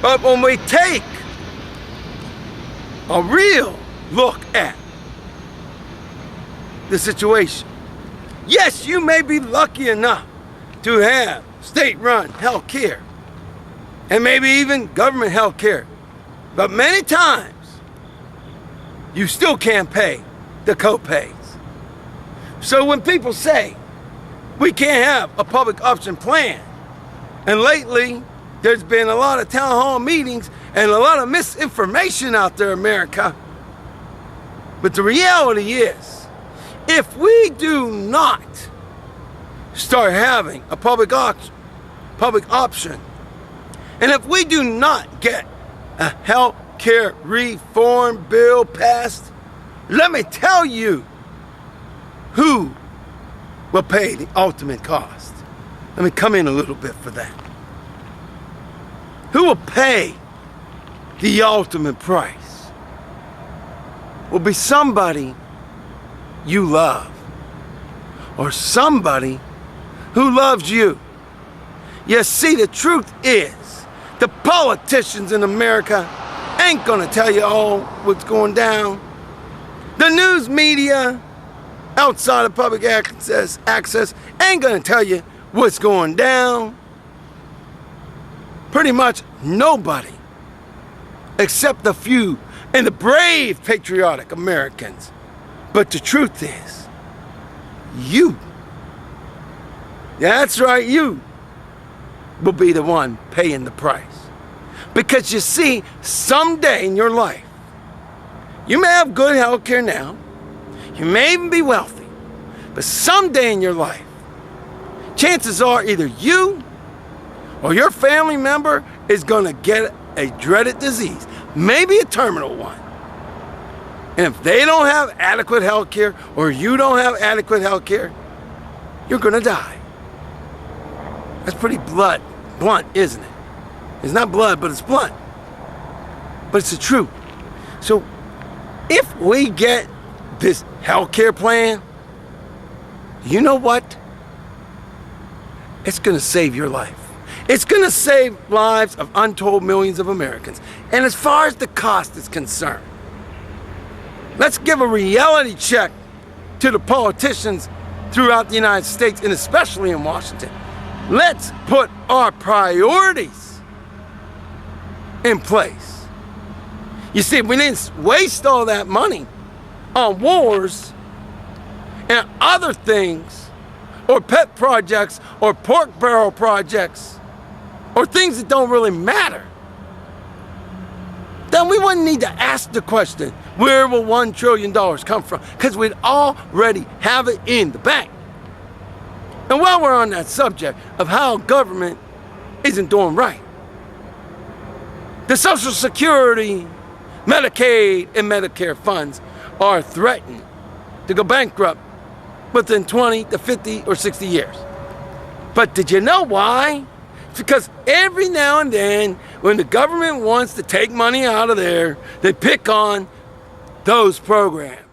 But when we take a real look at the situation, yes, you may be lucky enough to have state-run health care and maybe even government health care, but many times you still can't pay the co-pays. So when people say we can't have a public option plan, and lately there's been a lot of town hall meetings and a lot of misinformation out there, America, but the reality is, if we do not start having a public option, and if we do not get a health care reform bill passed, let me tell you who will pay the ultimate cost. Let me come in a little bit for that. Who will pay the ultimate price will be somebody you love, or somebody who loves you. You see, the truth is, the politicians in America ain't gonna tell you all what's going down. The news media outside of public access ain't gonna tell you what's going down. Pretty much nobody, except a few and the brave patriotic Americans. But the truth is, you, that's right, you will be the one paying the price. Because you see, someday in your life, you may have good health care now, you may even be wealthy, but someday in your life, chances are either you or your family member is gonna get a dreaded disease, maybe a terminal one. And if they don't have adequate health care, or you don't have adequate health care, you're gonna die. That's pretty blunt, isn't it? It's not blood, but it's blunt. But it's the truth. So if we get this health care plan, you know what? It's gonna save your life. It's gonna save lives of untold millions of Americans. And as far as the cost is concerned, let's give a reality check to the politicians throughout the United States, and especially in Washington. Let's put our priorities in place. You see, we didn't waste all that money on wars and other things, or pet projects, or pork barrel projects, or things that don't really matter. Then we wouldn't need to ask the question, where will $1 trillion come from? Because we'd already have it in the bank. And while we're on that subject of how government isn't doing right, the Social Security, Medicaid, and Medicare funds are threatened to go bankrupt within 20 to 50 or 60 years. But did you know why? It's because every now and then, when the government wants to take money out of there, they pick on those programs.